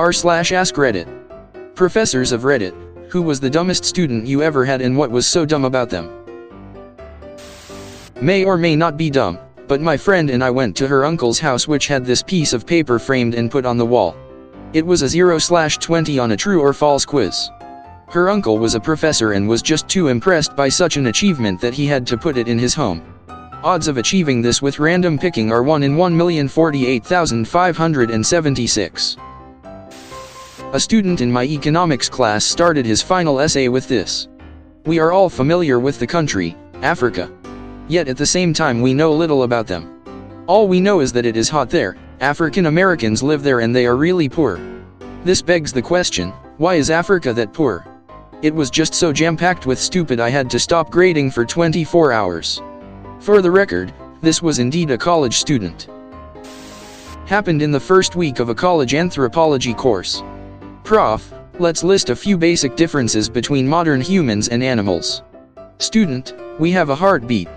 r/Askreddit. Professors of Reddit, who was the dumbest student you ever had and what was so dumb about them? May or may not be dumb, but my friend and I went to her uncle's house, which had this piece of paper framed and put on the wall. It was a 0/20 on a true or false quiz. Her uncle was a professor and was just too impressed by such an achievement that he had to put it in his home. Odds of achieving this with random picking are 1 in 1,048,576. A student in my economics class started his final essay with this: "We are all familiar with the country, Africa. Yet at the same time we know little about them. All we know is that it is hot there, African Americans live there and they are really poor. This begs the question, why is Africa that poor?" It was just so jam-packed with stupid I had to stop grading for 24 hours. For the record, this was indeed a college student. Happened in the first week of a college anthropology course. Prof, let's list a few basic differences between modern humans and animals. Student, we have a heartbeat.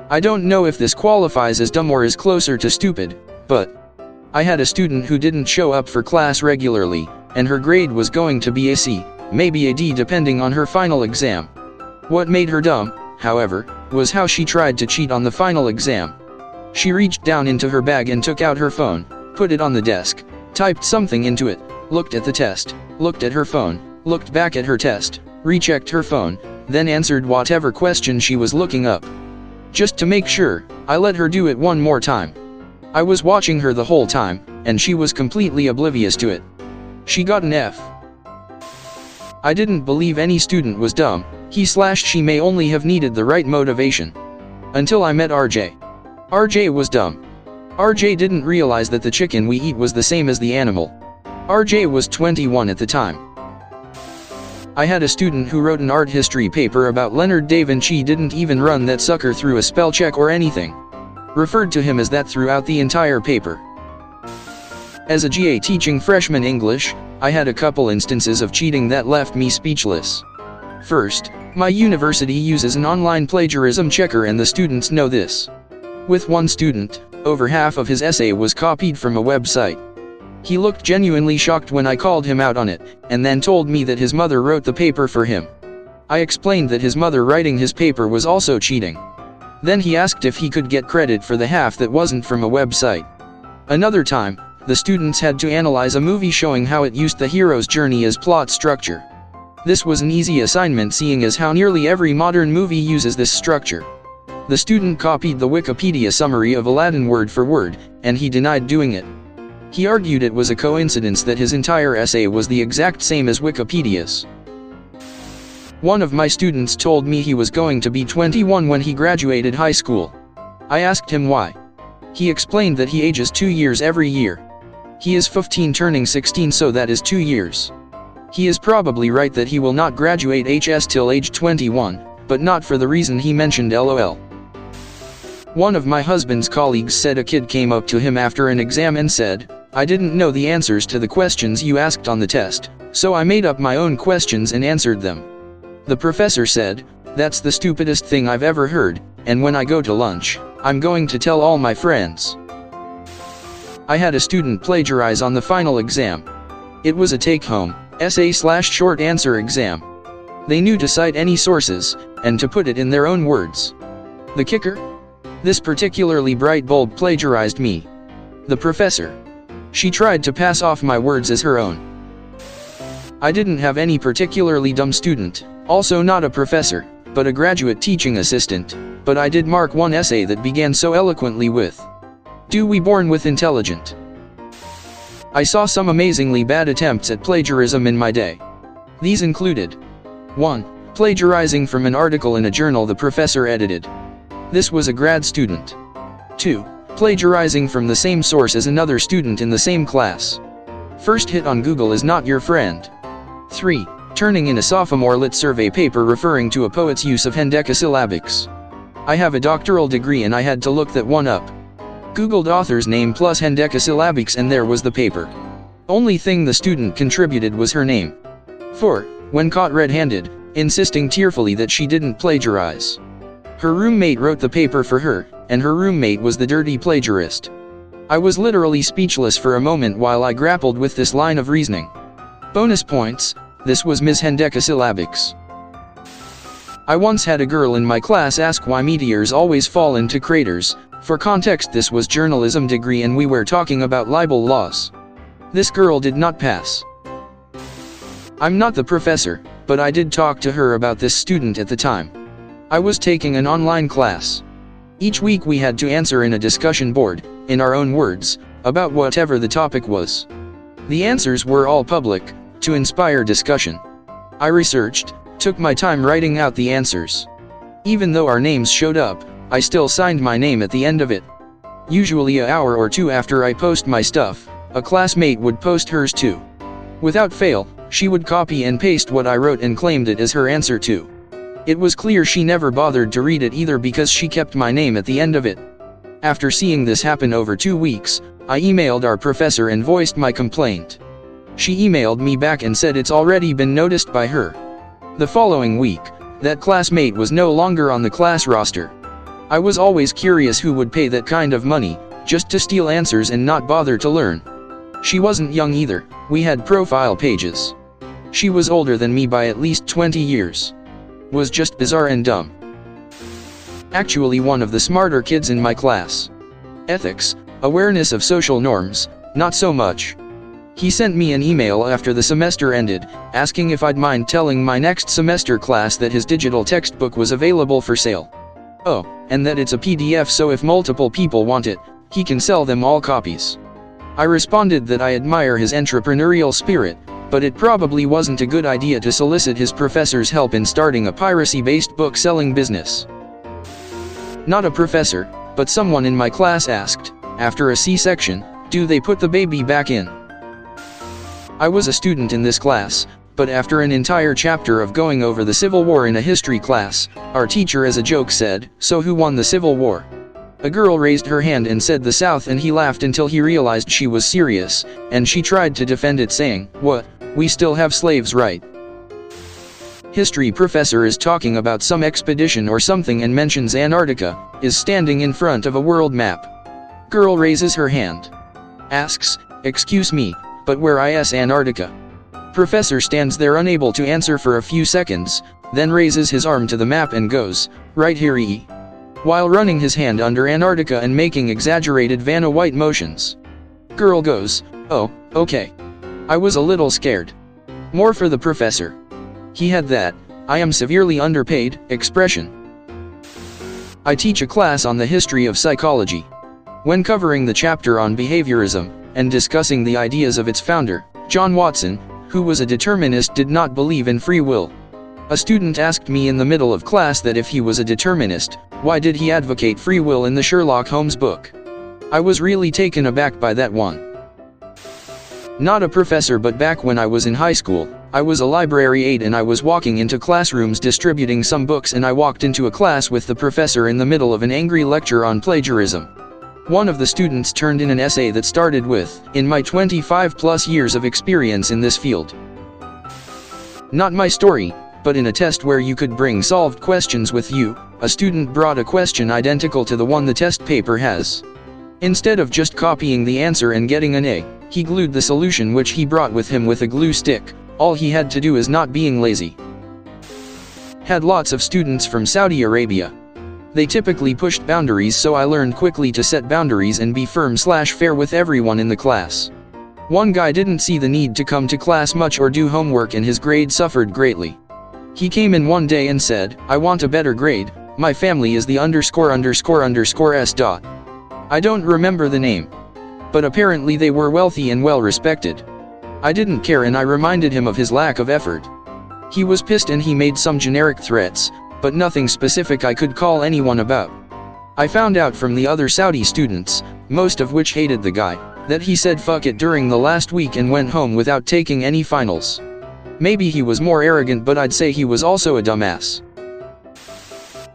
I don't know if this qualifies as dumb or is closer to stupid, but I had a student who didn't show up for class regularly, and her grade was going to be a C, maybe a D depending on her final exam. What made her dumb, however, was how she tried to cheat on the final exam. She reached down into her bag and took out her phone, put it on the desk, typed something into it, looked at the test, looked at her phone, looked back at her test, rechecked her phone, then answered whatever question she was looking up. Just to make sure, I let her do it one more time. I was watching her the whole time, and she was completely oblivious to it. She got an F. I didn't believe any student was dumb, he/she may only have needed the right motivation. Until I met RJ. RJ was dumb. RJ didn't realize that the chicken we eat was the same as the animal. RJ was 21 at the time. I had a student who wrote an art history paper about Leonard da Vinci, didn't even run that sucker through a spell check or anything. Referred to him as that throughout the entire paper. As a GA teaching freshman English, I had a couple instances of cheating that left me speechless. First, my university uses an online plagiarism checker and the students know this. With one student, over half of his essay was copied from a website. He looked genuinely shocked when I called him out on it, and then told me that his mother wrote the paper for him. I explained that his mother writing his paper was also cheating. Then he asked if he could get credit for the half that wasn't from a website. Another time, the students had to analyze a movie showing how it used the hero's journey as plot structure. This was an easy assignment seeing as how nearly every modern movie uses this structure. The student copied the Wikipedia summary of Aladdin word for word, and he denied doing it. He argued it was a coincidence that his entire essay was the exact same as Wikipedia's. One of my students told me he was going to be 21 when he graduated high school. I asked him why. He explained that he ages 2 years every year. He is 15 turning 16, so that is 2 years. He is probably right that he will not graduate HS till age 21, but not for the reason he mentioned, LOL. One of my husband's colleagues said a kid came up to him after an exam and said, "I didn't know the answers to the questions you asked on the test, so I made up my own questions and answered them." The professor said, "That's the stupidest thing I've ever heard, and when I go to lunch, I'm going to tell all my friends." I had a student plagiarize on the final exam. It was a take-home, essay/short answer exam. They knew to cite any sources, and to put it in their own words. The kicker? This particularly bright bulb plagiarized me. The professor. She tried to pass off my words as her own. I didn't have any particularly dumb student, also not a professor, but a graduate teaching assistant, but I did mark one essay that began so eloquently with, "Do we born with intelligent?" I saw some amazingly bad attempts at plagiarism in my day. These included 1. Plagiarizing from an article in a journal the professor edited. This was a grad student. 2. Plagiarizing from the same source as another student in the same class. First hit on Google is not your friend. 3. Turning in a sophomore lit survey paper referring to a poet's use of hendecasyllabics. I have a doctoral degree and I had to look that one up. Googled author's name plus hendecasyllabics and there was the paper. Only thing the student contributed was her name. 4. When caught red-handed, insisting tearfully that she didn't plagiarize. Her roommate wrote the paper for her, and her roommate was the dirty plagiarist. I was literally speechless for a moment while I grappled with this line of reasoning. Bonus points, this was Ms. Hendecasyllabics. I once had a girl in my class ask why meteors always fall into craters. For context, this was journalism degree and we were talking about libel laws. This girl did not pass. I'm not the professor, but I did talk to her about this student at the time. I was taking an online class. Each week we had to answer in a discussion board, in our own words, about whatever the topic was. The answers were all public, to inspire discussion. I researched, took my time writing out the answers. Even though our names showed up, I still signed my name at the end of it. Usually an hour or two after I post my stuff, a classmate would post hers too. Without fail, she would copy and paste what I wrote and claimed it as her answer too. It was clear she never bothered to read it either because she kept my name at the end of it. After seeing this happen over 2 weeks, I emailed our professor and voiced my complaint. She emailed me back and said it's already been noticed by her. The following week, that classmate was no longer on the class roster. I was always curious who would pay that kind of money, just to steal answers and not bother to learn. She wasn't young either, we had profile pages. She was older than me by at least 20 years. Was just bizarre and dumb. Actually one of the smarter kids in my class. Ethics, awareness of social norms, not so much. He sent me an email after the semester ended, asking if I'd mind telling my next semester class that his digital textbook was available for sale. Oh, and that it's a PDF, so if multiple people want it, he can sell them all copies. I responded that I admire his entrepreneurial spirit, but it probably wasn't a good idea to solicit his professor's help in starting a piracy-based book-selling business. Not a professor, but someone in my class asked, after a C-section, do they put the baby back in? I was a student in this class, but after an entire chapter of going over the Civil War in a history class, our teacher as a joke said, "So who won the Civil War?" A girl raised her hand and said the South, and he laughed until he realized she was serious, and she tried to defend it saying, "What? We still have slaves, right?" History professor is talking about some expedition or something and mentions Antarctica, is standing in front of a world map. Girl raises her hand. Asks, "Excuse me, but where is Antarctica?" Professor stands there unable to answer for a few seconds, then raises his arm to the map and goes, "Right here, while running his hand under Antarctica and making exaggerated Vanna White motions. Girl goes, "Oh, okay." I was a little scared. More for the professor. He had that, "I am severely underpaid," expression. I teach a class on the history of psychology. When covering the chapter on behaviorism, and discussing the ideas of its founder, John Watson, who was a determinist, did not believe in free will. A student asked me in the middle of class that if he was a determinist, why did he advocate free will in the Sherlock Holmes book? I was really taken aback by that one. Not a professor, but back when I was in high school, I was a library aide and I was walking into classrooms distributing some books, and I walked into a class with the professor in the middle of an angry lecture on plagiarism. One of the students turned in an essay that started with, "In my 25+ years of experience in this field." Not my story, but in a test where you could bring solved questions with you, a student brought a question identical to the one the test paper has. Instead of just copying the answer and getting an A, he glued the solution which he brought with him with a glue stick. All he had to do is not being lazy. Had lots of students from Saudi Arabia. They typically pushed boundaries, so I learned quickly to set boundaries and be firm/fair with everyone in the class. One guy didn't see the need to come to class much or do homework, and his grade suffered greatly. He came in one day and said, "I want a better grade, my family is the _____S. I don't remember the name. But apparently they were wealthy and well respected. I didn't care and I reminded him of his lack of effort. He was pissed and he made some generic threats, but nothing specific I could call anyone about. I found out from the other Saudi students, most of which hated the guy, that he said fuck it during the last week and went home without taking any finals. Maybe he was more arrogant, but I'd say he was also a dumbass.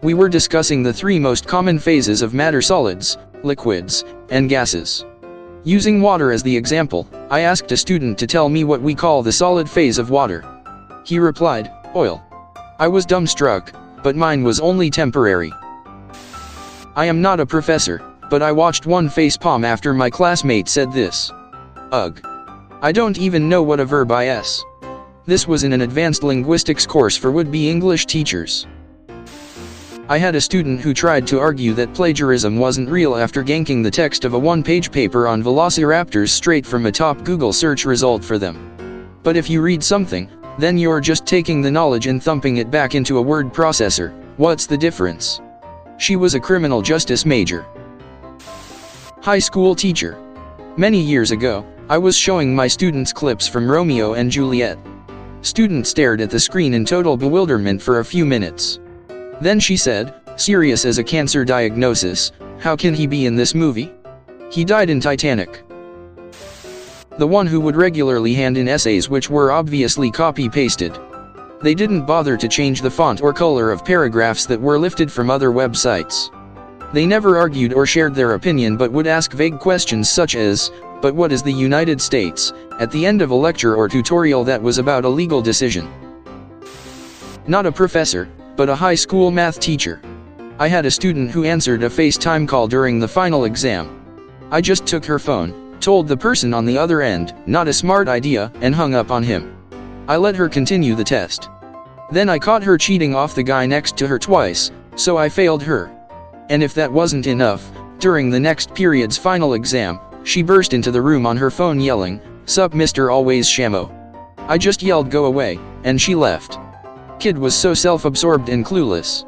We were discussing the 3 most common phases of matter: solids, liquids, and gases. Using water as the example, I asked a student to tell me what we call the solid phase of water. He replied, "Oil." I was dumbstruck, but mine was only temporary. I am not a professor, but I watched one facepalm after my classmate said this. Ugh. I don't even know what a verb is. This was in an advanced linguistics course for would-be English teachers. I had a student who tried to argue that plagiarism wasn't real after ganking the text of a one-page paper on velociraptors straight from a top Google search result for them. But if you read something, then you're just taking the knowledge and thumping it back into a word processor. What's the difference? She was a criminal justice major. High school teacher. Many years ago, I was showing my students clips from Romeo and Juliet. Student stared at the screen in total bewilderment for a few minutes. Then she said, "Serious as a cancer diagnosis, how can he be in this movie? He died in Titanic." The one who would regularly hand in essays which were obviously copy-pasted. They didn't bother to change the font or color of paragraphs that were lifted from other websites. They never argued or shared their opinion but would ask vague questions such as, "But what is the United States?" at the end of a lecture or tutorial that was about a legal decision. Not a professor, but a high school math teacher. I had a student who answered a FaceTime call during the final exam. I just took her phone, told the person on the other end, "Not a smart idea," and hung up on him. I let her continue the test. Then I caught her cheating off the guy next to her twice, so I failed her. And if that wasn't enough, during the next period's final exam, she burst into the room on her phone yelling, "Sup Mr. Always Shamo." I just yelled go away, and she left. Kid was so self-absorbed and clueless.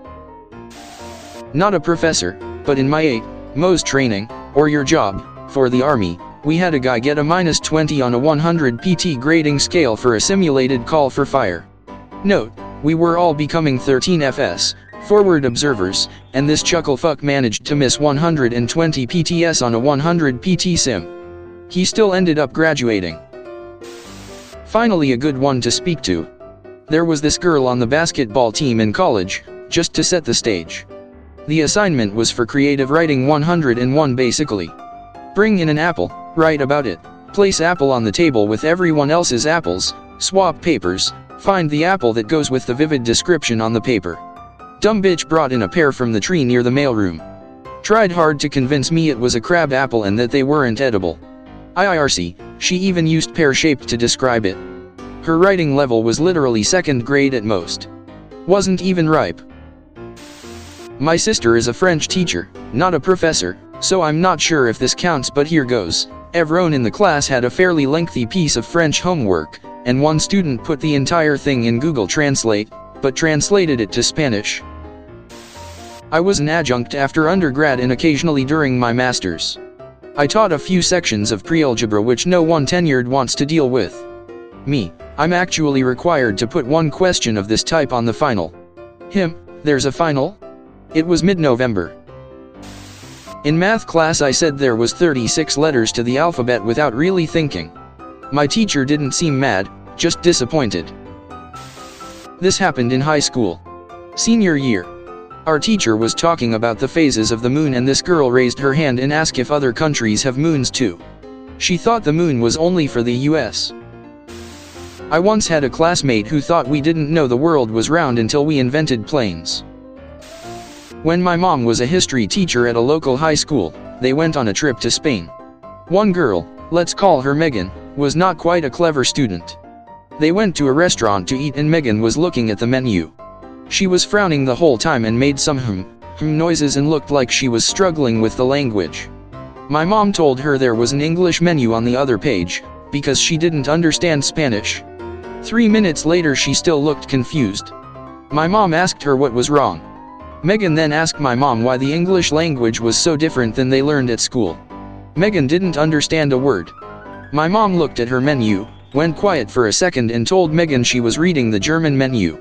Not a professor, but in my 8 training, or your job, for the Army, we had a guy get a -20 on a 100 PT grading scale for a simulated call for fire. Note, we were all becoming 13 FS, forward observers, and this chucklefuck managed to miss 120 PTS on a 100 PT sim. He still ended up graduating. Finally a good one to speak to. There was this girl on the basketball team in college, just to set the stage. The assignment was for creative writing 101 basically. Bring in an apple, write about it, place apple on the table with everyone else's apples, swap papers, find the apple that goes with the vivid description on the paper. Dumb bitch brought in a pear from the tree near the mailroom. Tried hard to convince me it was a crab apple and that they weren't edible. IRC, she even used pear-shaped to describe it. Her writing level was literally second grade at most. Wasn't even ripe. My sister is a French teacher, not a professor, so I'm not sure if this counts but here goes. Everyone in the class had a fairly lengthy piece of French homework, and one student put the entire thing in Google Translate, but translated it to Spanish. I was an adjunct after undergrad and occasionally during my master's. I taught a few sections of pre-algebra which no one tenured wants to deal with. Me, I'm actually required to put one question of this type on the final. There's a final? It was mid-November. In math class I said there was 36 letters to the alphabet without really thinking. My teacher didn't seem mad, just disappointed. This happened in high school. Senior year. Our teacher was talking about the phases of the moon and this girl raised her hand and asked if other countries have moons too. She thought the moon was only for the US. I once had a classmate who thought we didn't know the world was round until we invented planes. When my mom was a history teacher at a local high school, they went on a trip to Spain. One girl, let's call her Megan, was not quite a clever student. They went to a restaurant to eat and Megan was looking at the menu. She was frowning the whole time and made some noises and looked like she was struggling with the language. My mom told her there was an English menu on the other page, because she didn't understand Spanish. 3 minutes later she still looked confused. My mom asked her what was wrong. Megan then asked my mom why the English language was so different than they learned at school. Megan didn't understand a word. My mom looked at her menu, went quiet for a second and told Megan she was reading the German menu.